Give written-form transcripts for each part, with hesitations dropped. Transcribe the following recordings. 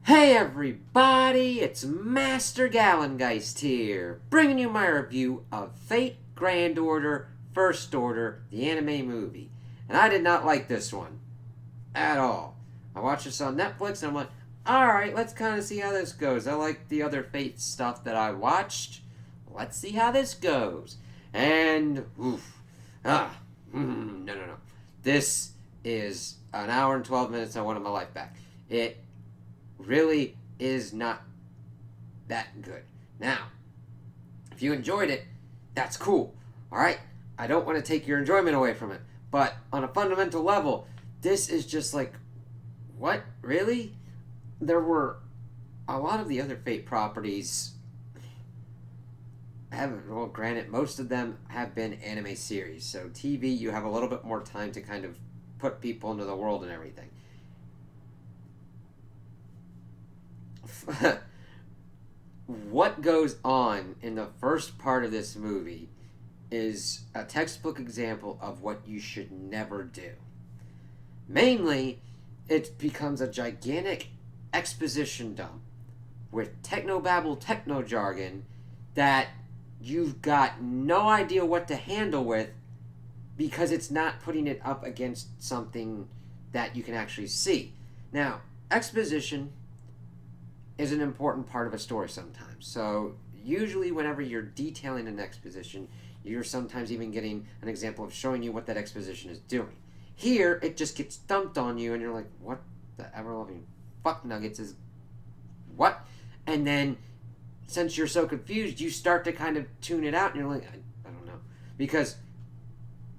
Hey everybody, it's Master Gallengeist here, bringing you my review of Fate Grand Order First Order, the anime movie. And I did not like this one at all. I watched this on Netflix and I'm like, alright, let's kind of see how this goes. I like the other Fate stuff that I watched. Let's see how this goes. And, no. This is an hour and 12 minutes I wanted my life back. It really is not that good. Now, if you enjoyed it, that's cool. Alright? I don't want to take your enjoyment away from it. But on a fundamental level, this is just like, what? Really? There were a lot of the other Fate properties well, granted, most of them have been anime series. So TV, you have a little bit more time to kind of put people into the world and everything. What goes on in the first part of this movie is a textbook example of what you should never do. Mainly, it becomes a gigantic exposition dump with technobabble techno jargon that you've got no idea what to handle with because it's not putting it up against something that you can actually see. Now, exposition is an important part of a story sometimes. So, usually, whenever you're detailing an exposition, you're sometimes even getting an example of showing you what that exposition is doing. Here, it just gets dumped on you, and you're like, what the ever loving fuck nuggets is what? And then, since you're so confused, you start to kind of tune it out, and you're like, I don't know. Because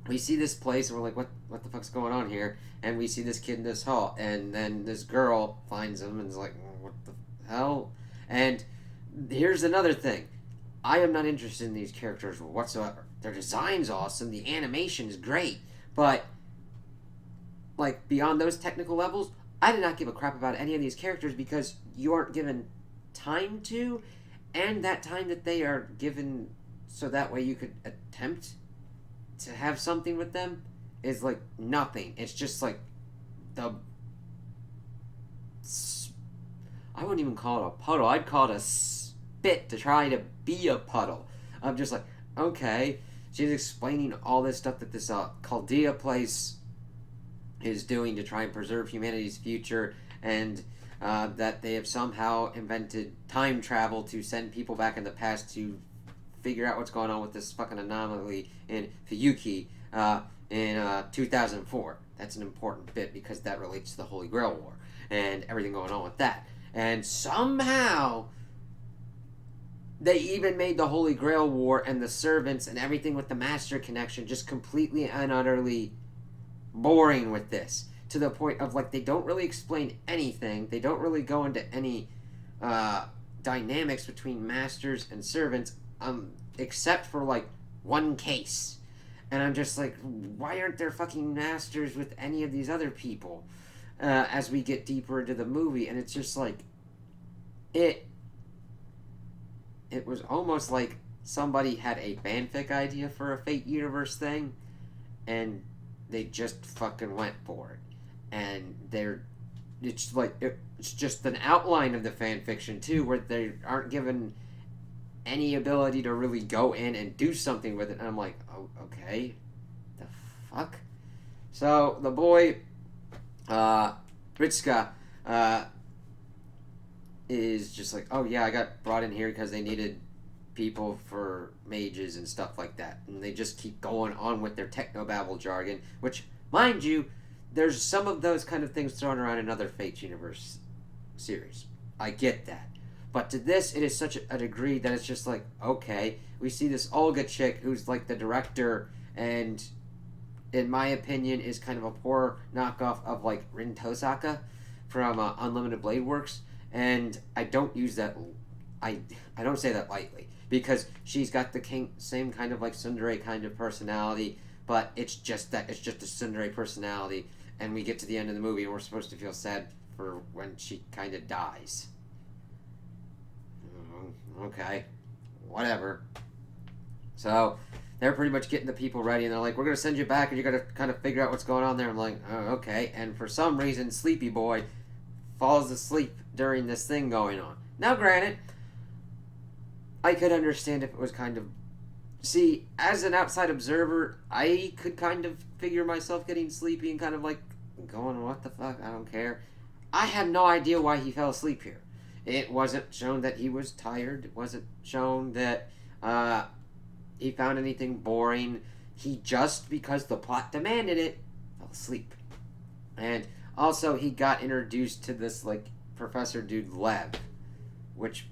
we see this place, and we're like, what the fuck's going on here? And we see this kid in this hall, and then this girl finds him, and is like, what the hell? And here's another thing. I am not interested in these characters whatsoever. Their design's awesome, the animation is great, but like beyond those technical levels, I did not give a crap about any of these characters because you aren't given time to, and that time that they are given so that way you could attempt to have something with them is like nothing. It's just like the I wouldn't even call it a puddle. I'd call it a spit to try to be a puddle. I'm just like, okay. She's explaining all this stuff that this Chaldea place is doing to try and preserve humanity's future, and that they have somehow invented time travel to send people back in the past to figure out what's going on with this fucking anomaly in Fuyuki in 2004. That's an important bit because that relates to the Holy Grail War and everything going on with that. And somehow they even made the Holy Grail War and the servants and everything with the Master connection just completely and utterly boring with this. To the point of like they don't really explain anything. They don't really go into any dynamics between masters and servants, except for like one case. And I'm just like, why aren't there fucking masters with any of these other people? As we get deeper into the movie, and it's just like it was almost like somebody had a fanfic idea for a Fate universe thing, and they just fucking went for it. And it's like it's just an outline of the fan fiction too, where they aren't given any ability to really go in and do something with it. And I'm like, oh, okay, the fuck. So the boy, Ritsuka, is just like, oh yeah, I got brought in here because they needed people for mages and stuff like that. And they just keep going on with their technobabble jargon, which, mind you, there's some of those kind of things thrown around in other Fate universe series. I get that. But to this, it is such a degree that it's just like, okay, we see this Olga chick who's like the director and in my opinion is kind of a poor knockoff of like Rin Tosaka from Unlimited Blade Works, and I don't use that I don't say that lightly because she's got the same kind of like tsundere kind of personality, but it's just a tsundere personality, and we get to the end of the movie and we're supposed to feel sad for when she kind of dies. Okay, whatever. So they're pretty much getting the people ready, and they're like, we're going to send you back, and you got to kind of figure out what's going on there. I'm like, oh, okay. And for some reason, Sleepy Boy falls asleep during this thing going on. Now, granted, I could understand if it was kind of. See, as an outside observer, I could kind of figure myself getting sleepy and kind of like going, what the fuck? I don't care. I had no idea why he fell asleep here. It wasn't shown that he was tired. It wasn't shown that he found anything boring. He just, because the plot demanded it, fell asleep. And also, he got introduced to this, like, professor dude, Lev, which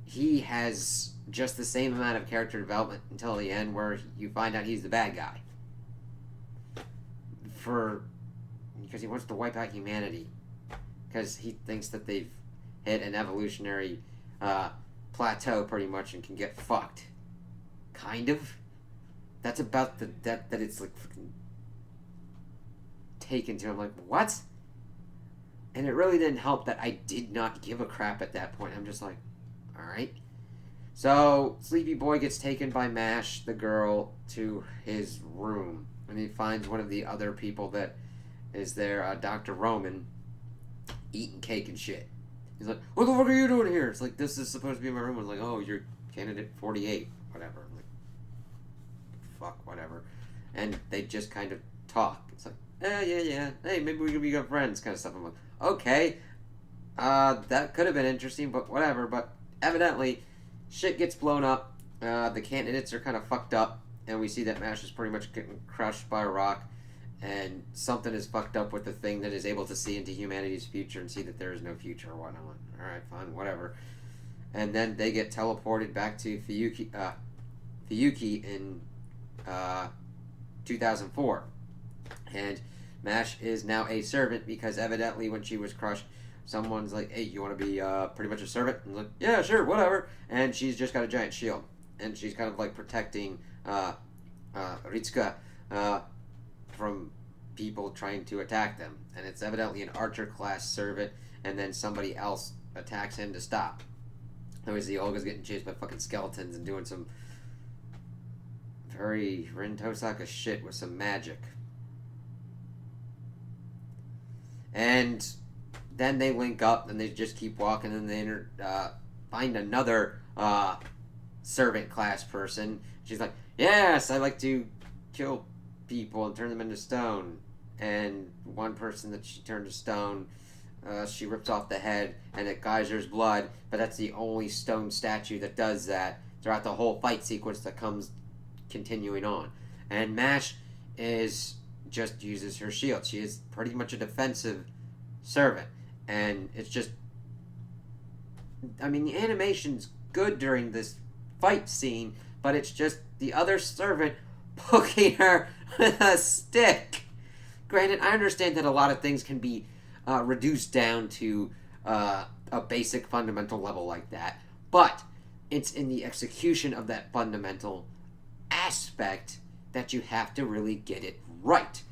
he has just the same amount of character development until the end, where you find out he's the bad guy. Because he wants to wipe out humanity. Because he thinks that they've hit an evolutionary plateau, pretty much, and can get fucked. Kind of. That's about the depth that it's, like, fucking taken to. I'm like, what? And it really didn't help that I did not give a crap at that point. I'm just like, alright. So, Sleepy Boy gets taken by Mash, the girl, to his room. And he finds one of the other people that is there, Dr. Roman, eating cake and shit. He's like, what the fuck are you doing here? It's like, this is supposed to be my room. I'm like, oh, you're candidate 48. Whatever. I'm like, fuck, whatever. And they just kind of talk. It's like, yeah. Hey, maybe we can be good friends, kind of stuff. I'm like, okay. That could have been interesting, but whatever. But evidently, shit gets blown up. The candidates are kind of fucked up. And we see that Mash is pretty much getting crushed by a rock. And something is fucked up with the thing that is able to see into humanity's future and see that there is no future or whatnot. Alright, fine, whatever. And then they get teleported back to Fuyuki in 2004. And Mash is now a servant because evidently when she was crushed, someone's like, hey, you want to be pretty much a servant? And like, yeah, sure, whatever. And she's just got a giant shield. And she's kind of like protecting Ritsuka from people trying to attack them. And it's evidently an archer class servant, and then somebody else attacks him to stop. Obviously, Olga's getting chased by fucking skeletons and doing some very Rin Tosaka shit with some magic. And then they link up and they just keep walking, and they find another servant class person. She's like, yes, I like to kill people and turn them into stone. And one person that she turned to stone, she rips off the head and it geysers blood, but that's the only stone statue that does that throughout the whole fight sequence that comes continuing on. And Mash just uses her shield. She is pretty much a defensive servant. And it's just, I mean, the animation's good during this fight scene, but it's just the other servant poking her with a stick. Granted, I understand that a lot of things can be reduced down to a basic fundamental level like that, but it's in the execution of that fundamental aspect that you have to really get it right.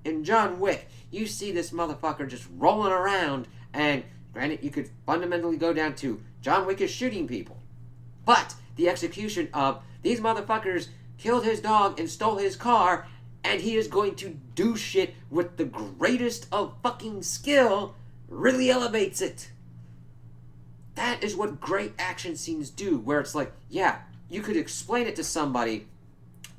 In John Wick, you see this motherfucker just rolling around, and granted, you could fundamentally go down to John Wick is shooting people, but the execution of these motherfuckers killed his dog and stole his car, and he is going to do shit with the greatest of fucking skill, really elevates it. That is what great action scenes do, where it's like, yeah, you could explain it to somebody,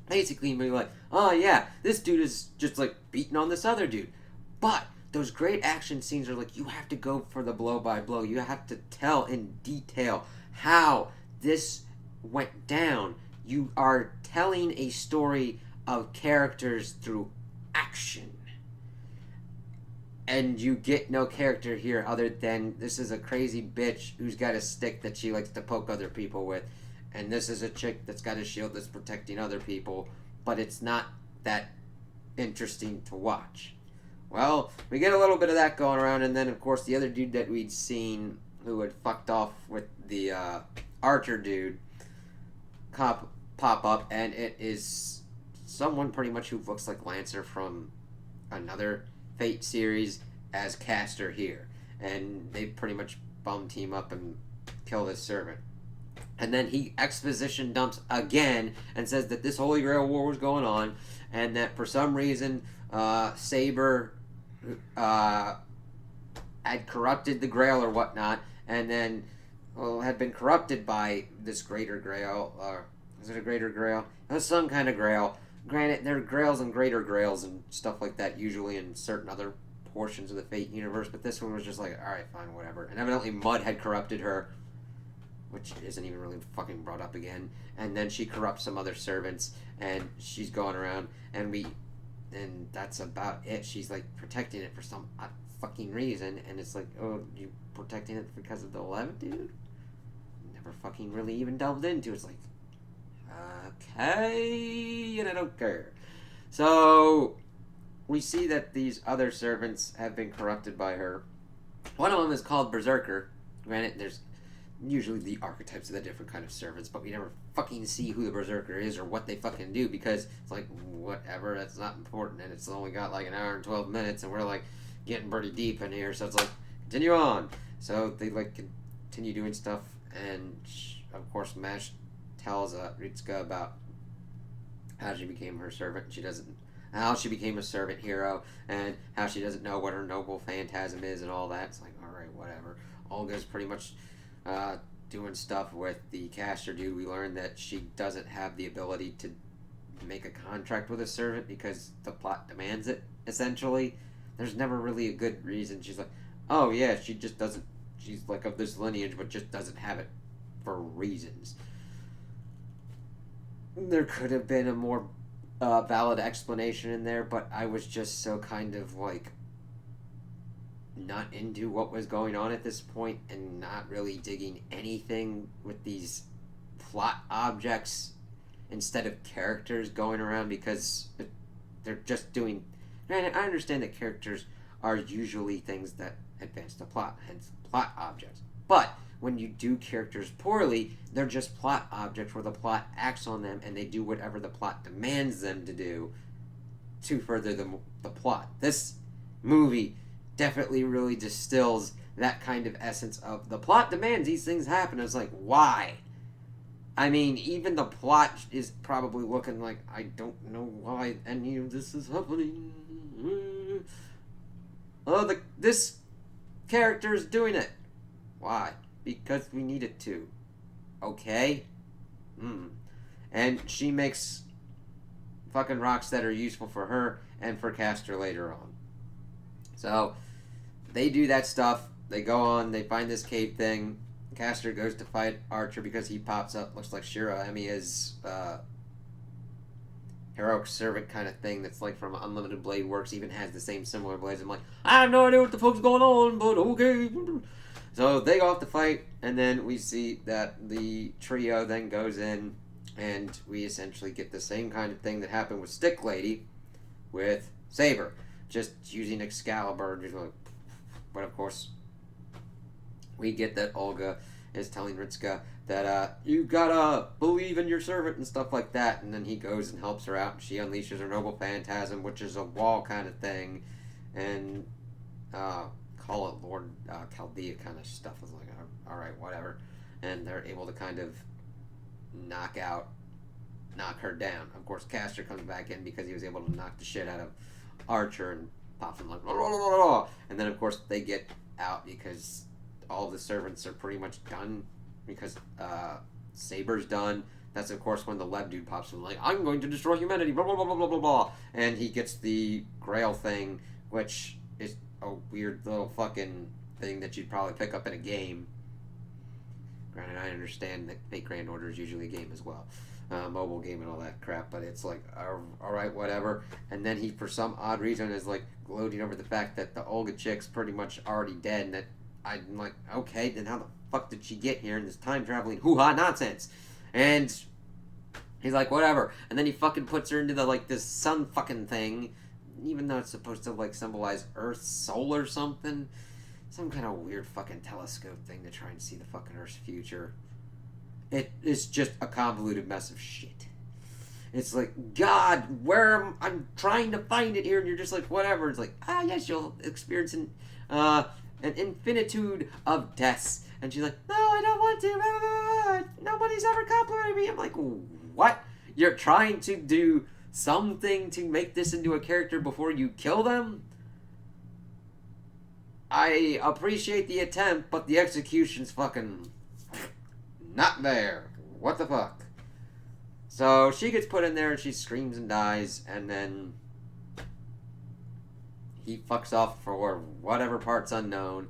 basically, and be like, oh yeah, this dude is just like beating on this other dude. But those great action scenes are like, you have to go for the blow by blow. You have to tell in detail how this went down. You are telling a story of characters through action. And you get no character here other than this is a crazy bitch who's got a stick that she likes to poke other people with. And this is a chick that's got a shield that's protecting other people. But it's not that interesting to watch. Well, we get a little bit of that going around. And then, of course, the other dude that we'd seen who had fucked off with the archer dude pop up. And it is someone pretty much who looks like Lancer from another Fate series as Caster here. And they pretty much bum team up and kill this servant. And then he exposition dumps again and says that this Holy Grail War was going on, and that for some reason Saber had corrupted the Grail or whatnot, and then had been corrupted by this Greater Grail. Is it a Greater Grail? It was some kind of Grail. Granted, there are Grails and Greater Grails and stuff like that usually in certain other portions of the Fate universe, but this one was just like, alright, fine, whatever. And evidently Mud had corrupted her, which isn't even really fucking brought up again. And then she corrupts some other servants, and she's going around, and that's about it. She's like protecting it for some fucking reason, and it's like, oh, you protecting it because of the 11, dude? Never fucking really even delved into it. It's like, okay, and I don't care. So we see that these other servants have been corrupted by her. One of them is called Berserker. Granted, there's usually the archetypes of the different kind of servants, but we never fucking see who the Berserker is or what they fucking do, because it's like, whatever, that's not important, and it's only got like an hour and 12 minutes, and we're like getting pretty deep in here, so it's like, continue on. So they like continue doing stuff, and of course Mash tells Ritsuka about how she became her servant. How she became a servant hero, and how she doesn't know what her noble phantasm is and all that. It's like, alright, whatever. Olga's pretty much doing stuff with the caster dude. We learned that she doesn't have the ability to make a contract with a servant because the plot demands it, essentially. There's never really a good reason. She's like, oh yeah, she just doesn't, she's like of this lineage, but just doesn't have it for reasons. There could have been a more valid explanation in there, but I was just so kind of like not into what was going on at this point, and not really digging anything with these plot objects instead of characters going around, because they're just doing. Granted, I understand that characters are usually things that advance the plot, hence plot objects. But when you do characters poorly, they're just plot objects where the plot acts on them and they do whatever the plot demands them to do to further the plot. This movie definitely really distills that kind of essence of the plot demands these things happen. It's like, why? I mean, even the plot is probably looking like, I don't know why any of this is happening. Oh, this character is doing it. Why? Because we need it to. Okay? And she makes fucking rocks that are useful for her and for Castor later on. So, they do that stuff. They go on, they find this cave thing. Castor goes to fight Archer because he pops up. Looks like Shiroamiya's heroic servant kind of thing that's like from Unlimited Blade Works. Even has the same similar blades. I'm like, I have no idea what the fuck's going on, but okay. So they go off to fight, and then we see that the trio then goes in, and we essentially get the same kind of thing that happened with Stick Lady with Saber. Just using Excalibur. But of course, we get that Olga is telling Ritsuka that you gotta believe in your servant and stuff like that, and then he goes and helps her out, and she unleashes her noble phantasm, which is a wall kind of thing, and call it Lord Chaldea kind of stuff. I was like, alright, whatever. And they're able to kind of knock her down. Of course, Castor comes back in because he was able to knock the shit out of Archer and pops him like, blah, blah, blah, blah. And then of course they get out because all the servants are pretty much done, because Saber's done. That's of course when the Lev dude pops in like, I'm going to destroy humanity, blah blah blah blah blah blah blah, and he gets the Grail thing, which is a weird little fucking thing that you'd probably pick up in a game. Granted, I understand that Fate Grand Order is usually a game as well, mobile game and all that crap, but it's like, alright, whatever. And then he, for some odd reason, is like gloating over the fact that the Olga chick's pretty much already dead, and that I'm like, okay, then how the fuck did she get here in this time traveling hoo-ha nonsense? And he's like, whatever. And then he fucking puts her into the, like, this sun fucking thing, even though it's supposed to, like, symbolize Earth's soul or something. Some kind of weird fucking telescope thing to try and see the fucking Earth's future. It is just a convoluted mess of shit. It's like, God, I'm trying to find it here, and you're just like, whatever. It's like, yes, you'll experience an infinitude of deaths. And she's like, no, I don't want to. Nobody's ever complimented me. I'm like, what? You're trying to do something to make this into a character before you kill them? I appreciate the attempt, but the execution's fucking not there. What the fuck? So she gets put in there and she screams and dies, and then he fucks off for whatever part's unknown,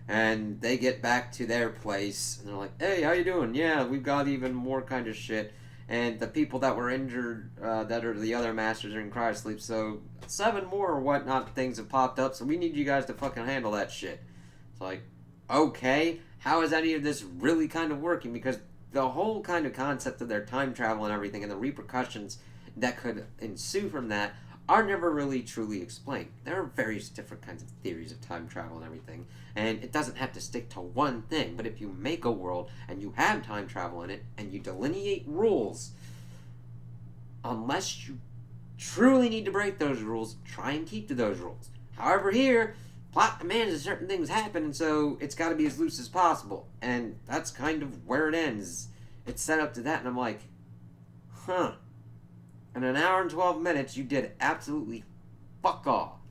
and they get back to their place, and they're like, hey, how you doing? Yeah, we've got even more kind of shit, and the people that were injured, that are the other masters, are in cryosleep, so 7 more or whatnot things have popped up, so we need you guys to fucking handle that shit. It's like, okay, how is any of this really kind of working? Because the whole kind of concept of their time travel and everything, and the repercussions that could ensue from that, are never really truly explained. There are various different kinds of theories of time travel and everything, and it doesn't have to stick to one thing. But if you make a world and you have time travel in it and you delineate rules, unless you truly need to break those rules, try and keep to those rules. However, here, plot demands that certain things happen, and so it's got to be as loose as possible. And that's kind of where it ends. It's set up to that, and I'm like, huh. In an hour and 12 minutes, you did absolutely fuck all.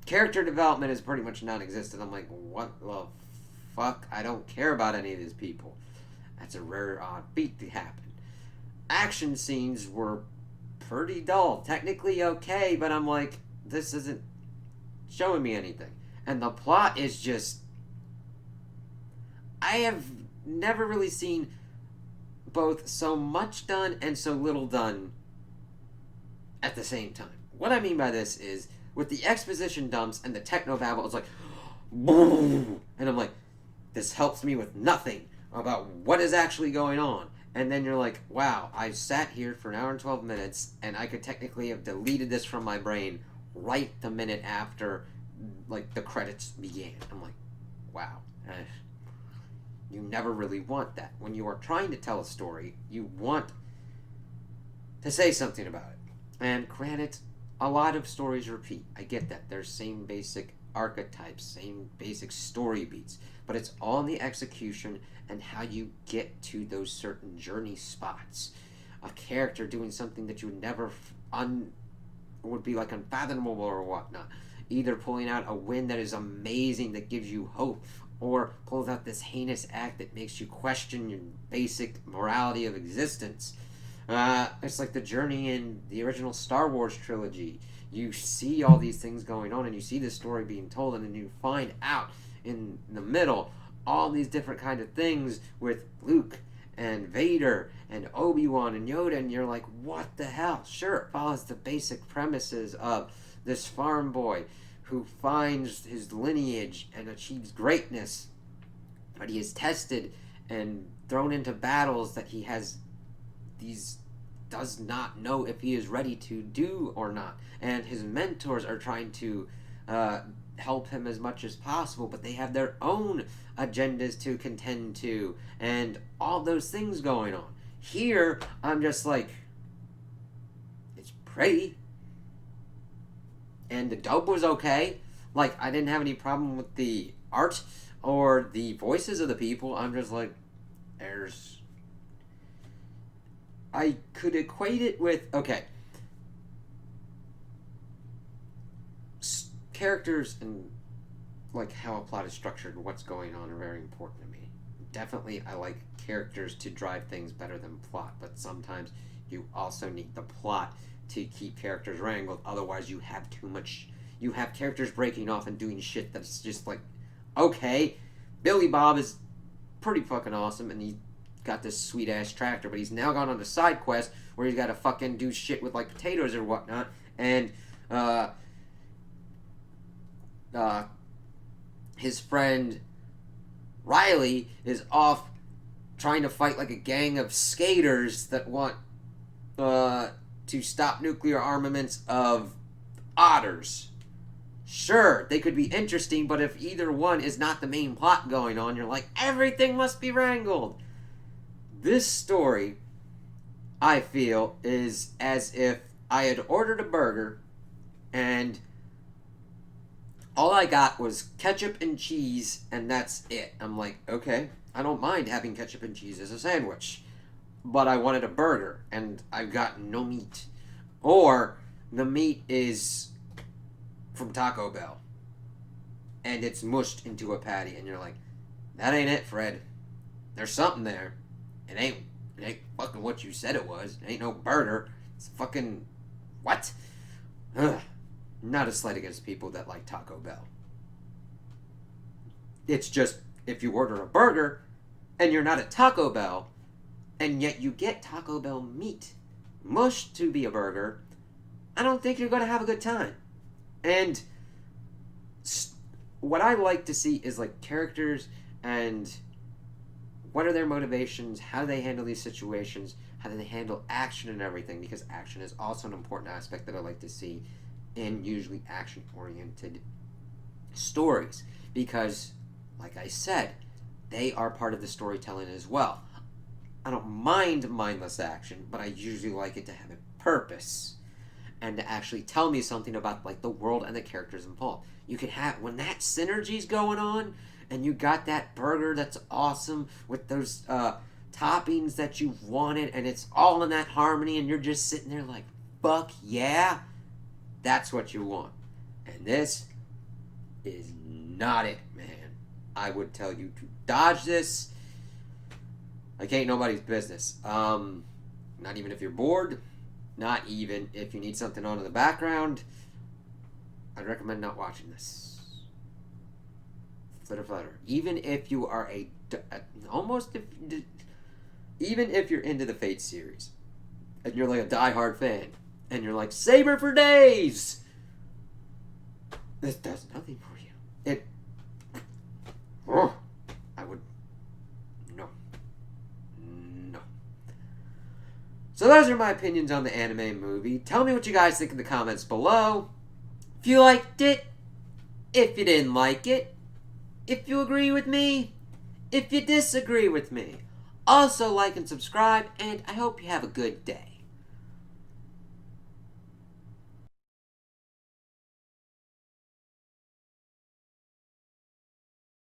Character development is pretty much non-existent. I'm like, what the fuck? I don't care about any of these people. That's a rare, odd feat to happen. Action scenes were pretty dull. Technically okay, but I'm like, this isn't showing me anything. And the plot is just... I have never really seen both so much done and so little done at the same time. What I mean by this is, with the exposition dumps and the technobabble, it's like, boom, and I'm like, this helps me with nothing about what is actually going on. And then you're like, wow, I sat here for an hour and 12 minutes, and I could technically have deleted this from my brain right the minute after, like, the credits began. I'm like, wow. You never really want that. When you are trying to tell a story, you want to say something about it. And granted, a lot of stories repeat. I get that. They're same basic archetypes, same basic story beats. But it's all in the execution and how you get to those certain journey spots. A character doing something that you would never would be like unfathomable or whatnot. Either pulling out a win that is amazing, that gives you hope, or pulls out this heinous act that makes you question your basic morality of existence. It's like the journey in the original Star Wars trilogy. You see all these things going on, and you see the story being told, and then you find out in the middle all these different kind of things with Luke and Vader and Obi-Wan and Yoda, and you're like, what the hell? Sure, it follows the basic premises of this farm boy who finds his lineage and achieves greatness, but he is tested and thrown into battles that he does not know if he is ready to do or not, and his mentors are trying to help him as much as possible, but they have their own agendas to contend to, and all those things going on. Here, I'm just like, it's pretty, and the dub was okay. Like, I didn't have any problem with the art or the voices of the people. I'm just like, I could equate it with, okay, characters and, like, how a plot is structured and what's going on are very important to me. Definitely, I like characters to drive things better than plot, but sometimes you also need the plot to keep characters wrangled. Otherwise, you have too much. You have characters breaking off and doing shit that's just like, okay, Billy Bob is pretty fucking awesome, and he got this sweet ass tractor, but he's now gone on a side quest where he's got to fucking do shit with like potatoes or whatnot, and his friend Riley is off trying to fight like a gang of skaters that want to stop nuclear armaments of otters. Sure, they could be interesting, but if either one is not the main plot going on, you're like, everything must be wrangled. This story, I feel, is as if I had ordered a burger and all I got was ketchup and cheese, and that's it. I'm like, okay, I don't mind having ketchup and cheese as a sandwich, but I wanted a burger, and I've got no meat. Or the meat is from Taco Bell. and it's mushed into a patty, and you're like, that ain't it, Fred. There's something there. It ain't fucking what you said it was. It ain't no burger. It's fucking what? Ugh. Not a slight against people that like Taco Bell. It's just if you order a burger and you're not at Taco Bell, and yet you get Taco Bell meat mushed to be a burger, I don't think you're going to have a good time. And what I like to see is like characters and what are their motivations, how do they handle these situations, how do they handle action and everything, because action is also an important aspect that I like to see in usually action-oriented stories, because, like I said, they are part of the storytelling as well. I don't mind mindless action, but I usually like it to have a purpose and to actually tell me something about like the world and the characters involved. You can have, when that synergy's going on and you got that burger that's awesome with those toppings that you wanted and it's all in that harmony and you're just sitting there like, fuck yeah, that's what you want. And this is not it, man. I would tell you to dodge this. Like, ain't nobody's business. Not even if you're bored. Not even if you need something on in the background. I'd recommend not watching this. Flitter flutter. Even if you are even if you're into the Fate series, and you're like a diehard fan, and you're like, Saber for days! This does nothing for you. I would... No. So those are my opinions on the anime movie. Tell me what you guys think in the comments below. If you liked it, if you didn't like it, if you agree with me, if you disagree with me. Also like and subscribe, and I hope you have a good day.